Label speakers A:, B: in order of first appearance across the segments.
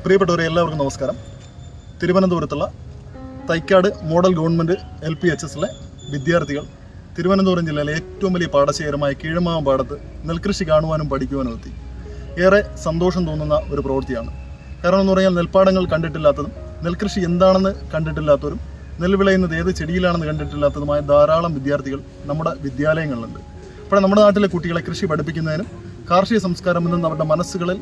A: പ്രിയപ്പെട്ടവരെ എല്ലാവർക്കും നമസ്കാരം. തിരുവനന്തപുരത്തുള്ള തൈക്കാട് മോഡൽ ഗവൺമെൻറ് LPHSലെ വിദ്യാർത്ഥികൾ തിരുവനന്തപുരം ജില്ലയിലെ ഏറ്റവും വലിയ പാടശേഖരമായ കീഴമാവം പാടത്ത് നെൽകൃഷി കാണുവാനും പഠിക്കുവാനും എത്തി. ഏറെ സന്തോഷം തോന്നുന്ന ഒരു പ്രവൃത്തിയാണ്. കാരണം എന്ന് പറഞ്ഞാൽ നെൽപ്പാടങ്ങൾ കണ്ടിട്ടില്ലാത്തതും നെൽകൃഷി എന്താണെന്ന് കണ്ടിട്ടില്ലാത്തവരും നെൽവിളയുന്നത് ഏത് ചെടിയിലാണെന്ന് കണ്ടിട്ടില്ലാത്തതുമായ ധാരാളം വിദ്യാർത്ഥികൾ നമ്മുടെ വിദ്യാലയങ്ങളിലുണ്ട്. അപ്പോൾ നമ്മുടെ നാട്ടിലെ കുട്ടികളെ കൃഷി പഠിപ്പിക്കുന്നതിനും കാർഷിക സംസ്കാരം എന്ന അവരുടെ മനസ്സുകളിൽ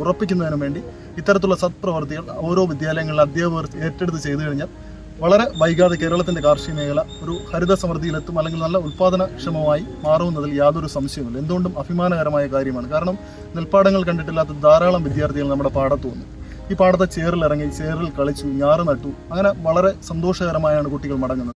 A: ഉറപ്പിക്കുന്നതിനും വേണ്ടി ഇത്തരത്തിലുള്ള സത്പ്രവർത്തികൾ ഓരോ വിദ്യാലയങ്ങളിലെ അധ്യാപകർ ഏറ്റെടുത്ത് ചെയ്തു കഴിഞ്ഞാൽ വളരെ വൈകാതെ കേരളത്തിൻ്റെ കാർഷിക മേഖല ഒരു ഹരിത സമൃദ്ധിയിലെത്തും, അല്ലെങ്കിൽ നല്ല ഉൽപ്പാദനക്ഷമമായി മാറുന്നതിൽ യാതൊരു സംശയവുമില്ല. എന്തുകൊണ്ടും അഭിമാനകരമായ കാര്യമാണ്. കാരണം നെൽപ്പാടങ്ങൾ കണ്ടിട്ടില്ലാത്ത ധാരാളം വിദ്യാർത്ഥികൾ നമ്മുടെ പാടത്ത് വന്നു. ഈ പാടത്തെ ചേറിലിറങ്ങി ചേറിൽ കളിച്ചു, ഞാറ് നട്ടു. അങ്ങനെ വളരെ സന്തോഷകരമായാണ് കുട്ടികൾ മടങ്ങുന്നത്.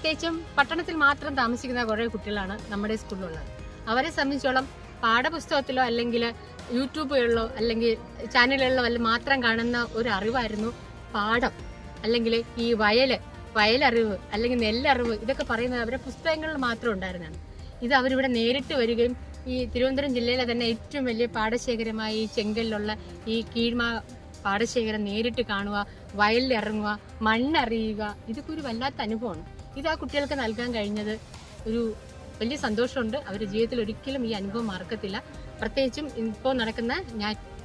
B: പ്രത്യേകിച്ചും പട്ടണത്തിൽ മാത്രം താമസിക്കുന്ന കുറേ കുട്ടികളാണ് നമ്മുടെ സ്കൂളിലുള്ളത്. അവരെ സംബന്ധിച്ചോളം പാഠപുസ്തകത്തിലോ അല്ലെങ്കിൽ യൂട്യൂബുകളിലോ അല്ലെങ്കിൽ ചാനലുകളിലോ വല്ല മാത്രം കാണുന്ന ഒരു അറിവായിരുന്നു പാഠം, അല്ലെങ്കിൽ ഈ വയലറിവ് അല്ലെങ്കിൽ നെല്ലറിവ്, ഇതൊക്കെ പറയുന്നത് അവരുടെ പുസ്തകങ്ങളിൽ മാത്രം ഉണ്ടായിരുന്നതാണ്. ഇത് അവരിവിടെ നേരിട്ട് വരികയും ഈ തിരുവനന്തപുരം ജില്ലയിലെ തന്നെ ഏറ്റവും വലിയ പാടശേഖരമായ ഈ ചെങ്കലിലുള്ള ഈ കീഴ്മ പാടശേഖരം നേരിട്ട് കാണുക, വയലിൽ ഇറങ്ങുക, മണ്ണറിയുക, ഇതൊക്കെ ഒരു വല്ലാത്ത അനുഭവമാണ്. ഇത് ആ കുട്ടികൾക്ക് നൽകാൻ കഴിഞ്ഞത് ഒരു വലിയ സന്തോഷമുണ്ട്. അവരുടെ ജീവിതത്തിൽ ഒരിക്കലും ഈ അനുഭവം മറക്കത്തില്ല. പ്രത്യേകിച്ചും ഇപ്പോൾ നടക്കുന്ന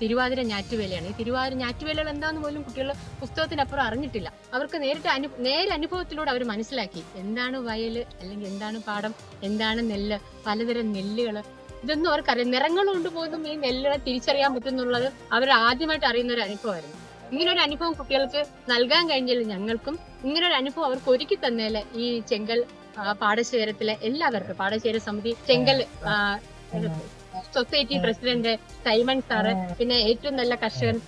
B: തിരുവാതിര ഞാറ്റുവേലയാണ്. ഈ തിരുവാതിര ഞാറ്റുവേലകൾ എന്താന്ന് പോലും കുട്ടികൾ പുസ്തകത്തിനപ്പുറം അറിഞ്ഞിട്ടില്ല. അവർക്ക് നേരെ അനുഭവത്തിലൂടെ അവർ മനസ്സിലാക്കി എന്താണ് വയൽ, അല്ലെങ്കിൽ എന്താണ് പാടം, എന്താണ് നെല്ല്, പലതരം നെല്ലുകൾ, ഇതൊന്നും അവർക്കറിയാം. നിറങ്ങൾ കൊണ്ടുപോകും ഈ നെല്ലുകളെ തിരിച്ചറിയാൻ പറ്റുന്നുള്ളത് അവർ ആദ്യമായിട്ട് അറിയുന്ന ഒരു അനുഭവമായിരുന്നു. ഇങ്ങനൊരു അനുഭവം കുട്ടികൾക്ക് നൽകാൻ കഴിഞ്ഞാൽ ഞങ്ങൾക്കും ഇങ്ങനൊരു അനുഭവം അവർക്ക് ഒരുക്കി തന്നേല് ഈ ചെങ്കൽ പാടശേഖരത്തിലെ എല്ലാവർക്കും, പാടശേഖര സമിതി ചെങ്കൽ സൊസൈറ്റി പ്രസിഡന്റ് സൈമൺ സാറ്, പിന്നെ ഏറ്റവും നല്ല കർഷകൻ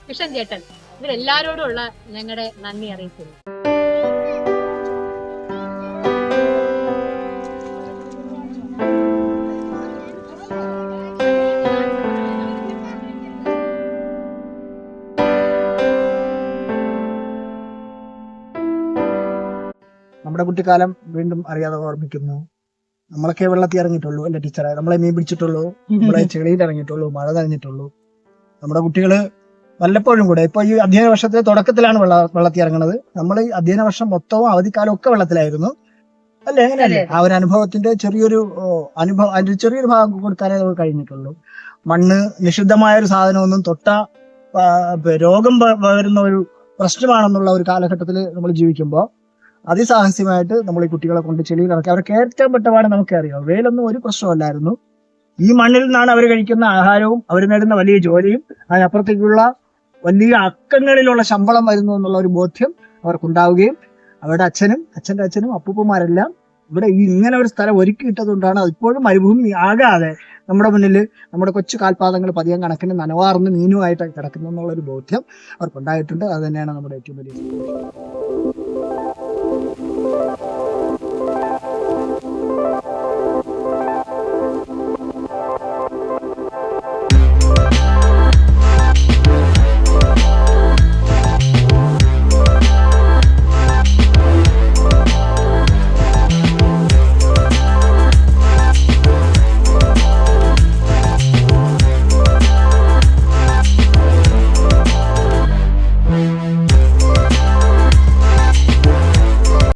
B: കിഷൻ ചേട്ടൻ, ഇവരെല്ലാരോടുമുള്ള ഞങ്ങളുടെ നന്ദി അറിയിക്കുന്നു.
C: നമ്മുടെ കുട്ടിക്കാലം വീണ്ടും അറിയാതെ ഓർമ്മിക്കുന്നു. നമ്മളൊക്കെ വെള്ളത്തിൽ ഇറങ്ങിയിട്ടുള്ളൂ അല്ലെ ടീച്ചറെ? നമ്മളെ മീൻ പിടിച്ചിട്ടുള്ളൂ, നമ്മളെ ചെളിയിൽ ഇറങ്ങിയിട്ടുള്ളൂ, മഴ നനഞ്ഞിട്ടുള്ളൂ. നമ്മുടെ കുട്ടികള് വല്ലപ്പോഴും കൂടെ ഇപ്പൊ ഈ അധ്യയന വർഷത്തെ തുടക്കത്തിലാണ് വെള്ളത്തിൽ ഇറങ്ങുന്നത്. നമ്മൾ ഈ അധ്യയന വർഷം മൊത്തവും അവധിക്കാലം ഒക്കെ വെള്ളത്തിലായിരുന്നു അല്ലെ? എങ്ങനെയല്ലേ? ആ ഒരു അനുഭവത്തിന്റെ ചെറിയൊരു അനുഭവം, അതിന്റെ ചെറിയൊരു ഭാഗം കൊടുക്കാനേ നമുക്ക് കഴിഞ്ഞിട്ടുള്ളൂ. മണ്ണ് നിഷിദ്ധമായ ഒരു സാധനമൊന്നും തൊട്ട രോഗം വരുന്ന ഒരു പ്രശ്നമാണെന്നുള്ള ഒരു കാലഘട്ടത്തിൽ നമ്മൾ ജീവിക്കുമ്പോൾ അതിസാഹസ്യമായിട്ട് നമ്മൾ ഈ കുട്ടികളെ കൊണ്ട് ചെളിയിൽ ഇറക്കി അവരെ കയറ്റാൻ പറ്റപാട് നമുക്കറിയാം. വെയിലൊന്നും ഒരു പ്രശ്നമല്ലായിരുന്നു. ഈ മണ്ണിൽ നിന്നാണ് അവർ കഴിക്കുന്ന ആഹാരവും അവർ നേടുന്ന വലിയ ജോലിയും അതിനപ്പുറത്തേക്കുള്ള വലിയ അക്കങ്ങളിലുള്ള ശമ്പളം വരുന്നു എന്നുള്ള ഒരു ബോധ്യം അവർക്കുണ്ടാവുകയും അവരുടെ അച്ഛൻ്റെ അച്ഛനും അപ്പൂപ്പന്മാരെല്ലാം ഇവിടെ ഈ ഇങ്ങനെ ഒരു സ്ഥലം ഒരുക്കിയിട്ടതുകൊണ്ടാണ് ഇപ്പോഴും മരുഭൂമി ആകാതെ നമ്മുടെ മുന്നിൽ നമ്മുടെ കൊച്ചു കാൽപാദങ്ങൾ പതിയം കണക്കിന് നനവാർന്ന് മീനുമായിട്ട് കിടക്കുന്നു എന്നുള്ളൊരു ബോധ്യം അവർക്കുണ്ടായിട്ടുണ്ട്. അത് തന്നെയാണ് നമ്മുടെ ഏറ്റവും വലിയ